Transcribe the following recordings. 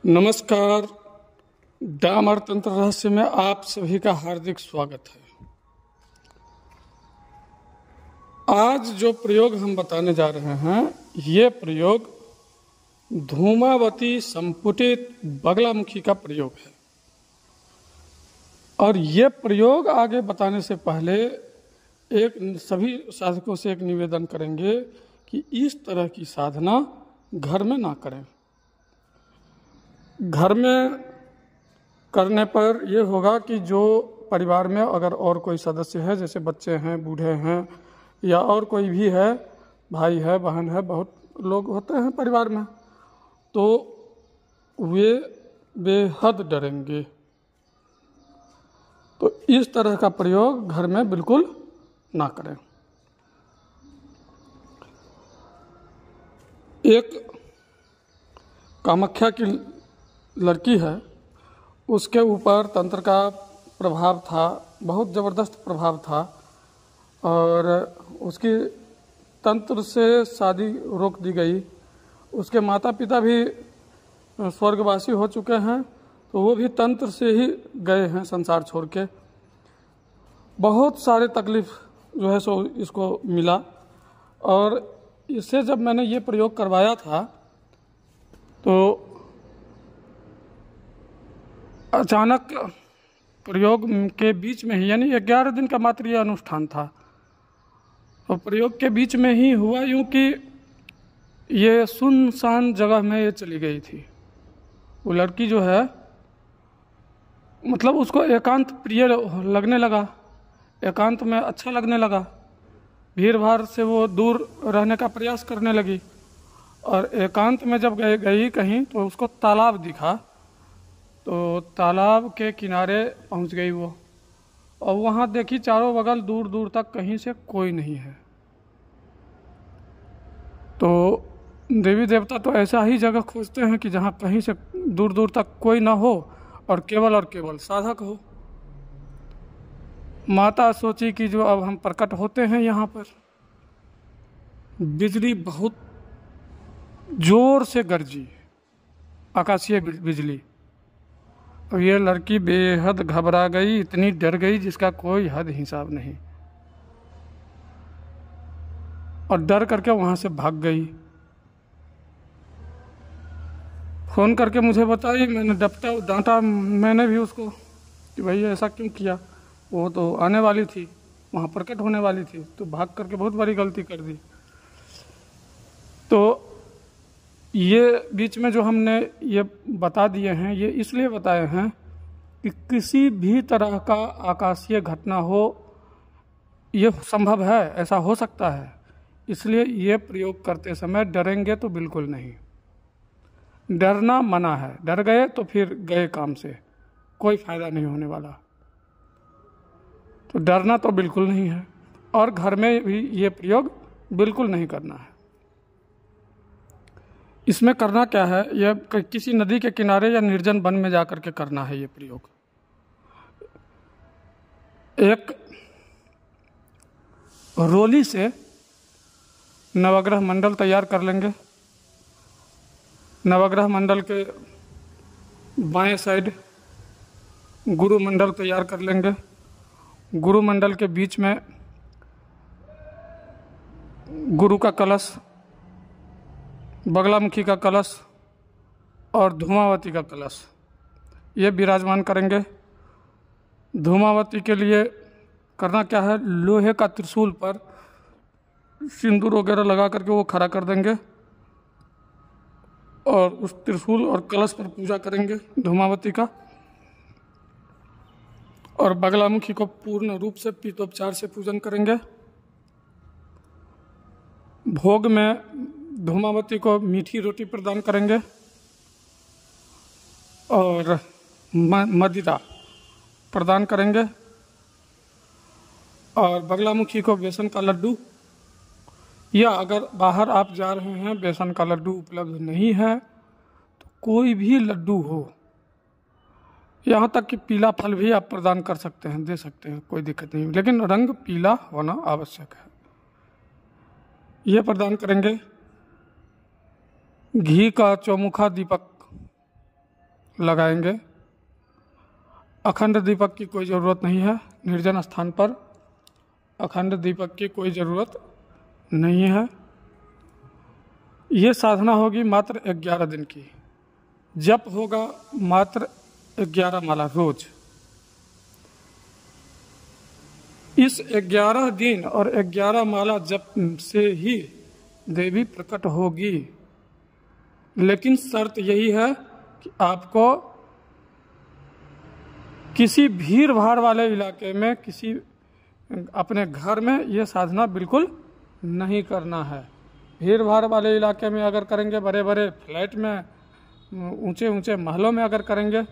नमस्कार। डामर तंत्र रहस्य में आप सभी का हार्दिक स्वागत है। आज जो प्रयोग हम बताने जा रहे हैं, ये प्रयोग धूमावती संपुटित बगलामुखी का प्रयोग है। और ये प्रयोग आगे बताने से पहले सभी साधकों से एक निवेदन करेंगे कि इस तरह की साधना घर में ना करें। घर में करने पर ये होगा कि जो परिवार में अगर और कोई सदस्य है, जैसे बच्चे हैं, बूढ़े हैं या और कोई भी है, भाई है, बहन है, बहुत लोग होते हैं परिवार में, तो वे बेहद डरेंगे। तो इस तरह का प्रयोग घर में बिल्कुल ना करें। एक कामाख्या की लड़की है, उसके ऊपर तंत्र का प्रभाव था, बहुत ज़बरदस्त प्रभाव था, और उसकी तंत्र से शादी रोक दी गई। उसके माता पिता भी स्वर्गवासी हो चुके हैं, तो वो भी तंत्र से ही गए हैं संसार छोड़ के। बहुत सारे तकलीफ जो है सो इसको मिला। और इससे जब मैंने ये प्रयोग करवाया था, तो अचानक प्रयोग के बीच में ही, यानी 11 दिन का मात्र ये अनुष्ठान था, और प्रयोग के बीच में ही हुआ यूँ कि ये सुनसान जगह में ये चली गई थी। वो लड़की जो है, मतलब उसको एकांत प्रिय लगने लगा, एकांत में अच्छा लगने लगा। भीड़ भाड़ से वो दूर रहने का प्रयास करने लगी। और एकांत में जब गई कहीं, तो उसको तालाब दिखा, तो तालाब के किनारे पहुंच गई वो, और वहाँ देखी चारों बगल दूर दूर तक कहीं से कोई नहीं है। तो देवी देवता तो ऐसा ही जगह खोजते हैं कि जहाँ कहीं से दूर दूर तक कोई ना हो और केवल साधक हो। माता सोची कि जो अब हम प्रकट होते हैं यहाँ पर, बिजली बहुत जोर से गरजी, आकाशीय बिजली। और ये लड़की बेहद घबरा गई, इतनी डर गई जिसका कोई हद हिसाब नहीं, और डर करके वहाँ से भाग गई। फ़ोन करके मुझे बताई, मैंने डांटा मैंने भी उसको कि भाई ऐसा क्यों किया। वो तो आने वाली थी, वहाँ प्रकट होने वाली थी, तो भाग करके बहुत बड़ी गलती कर दी। तो ये बीच में जो हमने ये बता दिए हैं, ये इसलिए बताए हैं कि किसी भी तरह का आकाशीय घटना हो, ये संभव है, ऐसा हो सकता है। इसलिए ये प्रयोग करते समय डरेंगे तो बिल्कुल नहीं। डरना मना है, डर गए तो फिर गए काम से, कोई फायदा नहीं होने वाला। तो डरना तो बिल्कुल नहीं है, और घर में भी ये प्रयोग बिल्कुल नहीं करना है। इसमें करना क्या है, यह किसी नदी के किनारे या निर्जन वन में जाकर के करना है ये प्रयोग। एक रोली से नवग्रह मंडल तैयार कर लेंगे। नवग्रह मंडल के बाएं साइड गुरु मंडल तैयार कर लेंगे। गुरु मंडल के बीच में गुरु का कलश, बगलामुखी का कलश और धूमावती का कलश, ये विराजमान करेंगे। धूमावती के लिए करना क्या है, लोहे का त्रिशूल पर सिंदूर वगैरह लगा करके वो खड़ा कर देंगे, और उस त्रिशूल और कलश पर पूजा करेंगे धूमावती का। और बगलामुखी को पूर्ण रूप से पीतोपचार से पूजन करेंगे। भोग में धूमावती को मीठी रोटी प्रदान करेंगे और मदिरा प्रदान करेंगे। और बगलामुखी को बेसन का लड्डू, या अगर बाहर आप जा रहे हैं, बेसन का लड्डू उपलब्ध नहीं है, तो कोई भी लड्डू हो, यहाँ तक कि पीला फल भी आप प्रदान कर सकते हैं, दे सकते हैं, कोई दिक्कत नहीं, लेकिन रंग पीला होना आवश्यक है। ये प्रदान करेंगे। घी का चौमुखा दीपक लगाएंगे। अखंड दीपक की कोई ज़रूरत नहीं है, निर्जन स्थान पर अखंड दीपक की कोई ज़रूरत नहीं है। ये साधना होगी मात्र 11 दिन की। जप होगा मात्र 11 माला रोज। इस 11 दिन और 11 माला जप से ही देवी प्रकट होगी, लेकिन शर्त यही है कि आपको किसी भीड़ भाड़ वाले इलाके में, किसी अपने घर में ये साधना बिल्कुल नहीं करना है। भीड़ भाड़ वाले इलाके में अगर करेंगे, बड़े बड़े फ्लैट में, ऊंचे ऊंचे महलों में अगर करेंगे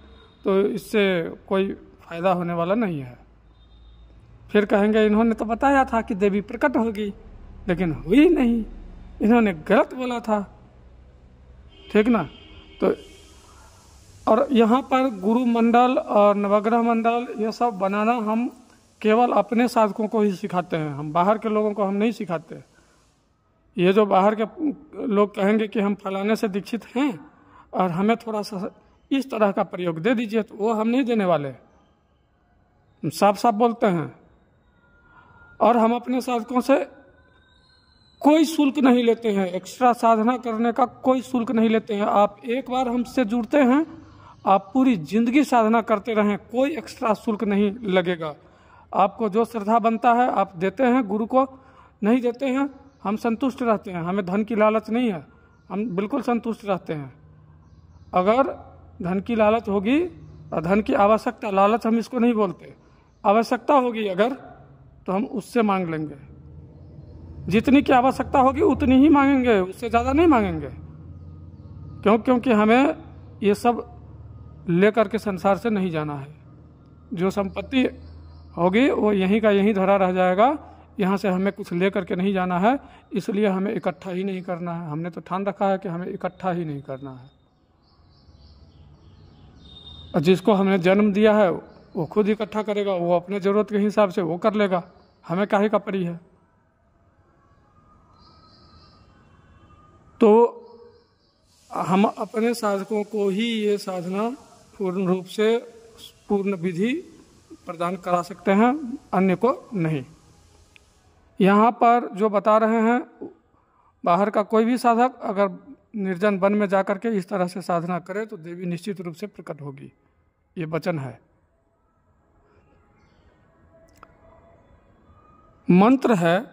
तो इससे कोई फ़ायदा होने वाला नहीं है। फिर कहेंगे इन्होंने तो बताया था कि देवी प्रकट होगी, लेकिन हुई नहीं, इन्होंने गलत बोला था, ठीक ना। तो और यहाँ पर गुरु मंडल और नवग्रह मंडल ये सब बनाना हम केवल अपने साधकों को ही सिखाते हैं, हम बाहर के लोगों को हम नहीं सिखाते। ये जो बाहर के लोग कहेंगे कि हम फलाने से दीक्षित हैं और हमें थोड़ा सा इस तरह का प्रयोग दे दीजिए, तो वो हम नहीं देने वाले, हम साफ साफ बोलते हैं। और हम अपने साधकों से कोई शुल्क नहीं लेते हैं, एक्स्ट्रा साधना करने का कोई शुल्क नहीं लेते हैं। आप एक बार हमसे जुड़ते हैं, आप पूरी जिंदगी साधना करते रहें, कोई एक्स्ट्रा शुल्क नहीं लगेगा। आपको जो श्रद्धा बनता है आप देते हैं, गुरु को नहीं देते हैं, हम संतुष्ट रहते हैं। हमें धन की लालच नहीं है, हम बिल्कुल संतुष्ट रहते हैं। अगर धन की लालच होगी, और धन की आवश्यकता, लालच हम इसको नहीं बोलते, आवश्यकता होगी अगर, तो हम उससे मांग लेंगे। जितनी की आवश्यकता होगी उतनी ही मांगेंगे, उससे ज़्यादा नहीं मांगेंगे। क्योंकि हमें ये सब लेकर के संसार से नहीं जाना है। जो संपत्ति होगी वो यहीं का यहीं धरा रह जाएगा, यहाँ से हमें कुछ ले करके नहीं जाना है। इसलिए हमें इकट्ठा ही नहीं करना है। हमने तो ठान रखा है कि हमें इकट्ठा ही नहीं करना है। और जिसको हमने जन्म दिया है वो खुद इकट्ठा करेगा, वो अपने ज़रूरत के हिसाब से वो कर लेगा, हमें काहे का पड़ी है। तो हम अपने साधकों को ही ये साधना पूर्ण रूप से, पूर्ण विधि प्रदान करा सकते हैं, अन्य को नहीं। यहाँ पर जो बता रहे हैं, बाहर का कोई भी साधक अगर निर्जन वन में जाकर के इस तरह से साधना करे तो देवी निश्चित रूप से प्रकट होगी, ये वचन है। मंत्र है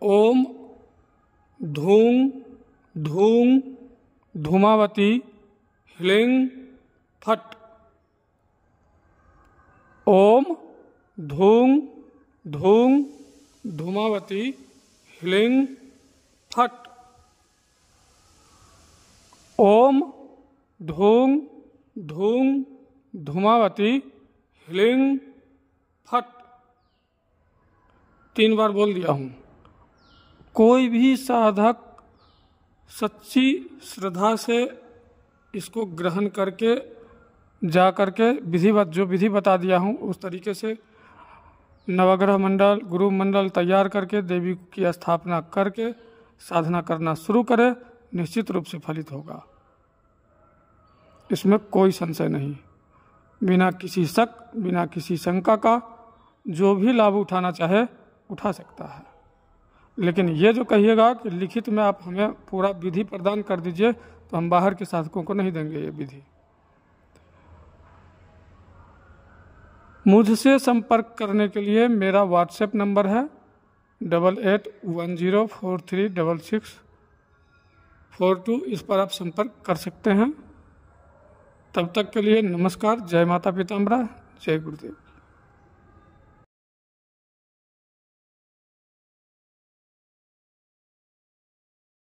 ओम धूम धूम धूमावती ह्लीं फट। ओम धूम धूम धूमावती ह्लीं फट। ओम धूम धूम धूमावती ह्लीं फट। 3 बार बोल दिया हूँ। कोई भी साधक सच्ची श्रद्धा से इसको ग्रहण करके जा करके विधिवत, जो विधि बता दिया हूँ उस तरीके से नवग्रह मंडल, गुरु मंडल तैयार करके देवी की स्थापना करके साधना करना शुरू करे, निश्चित रूप से फलित होगा, इसमें कोई संशय नहीं। बिना किसी शक, बिना किसी शंका का जो भी लाभ उठाना चाहे उठा सकता है। लेकिन ये जो कहिएगा कि लिखित में आप हमें पूरा विधि प्रदान कर दीजिए, तो हम बाहर के साधकों को नहीं देंगे ये विधि। मुझसे संपर्क करने के लिए मेरा व्हाट्सएप नंबर है 8810436642। इस पर आप संपर्क कर सकते हैं। तब तक के लिए नमस्कार। जय माता पीताम्बरा, जय गुरुदेव।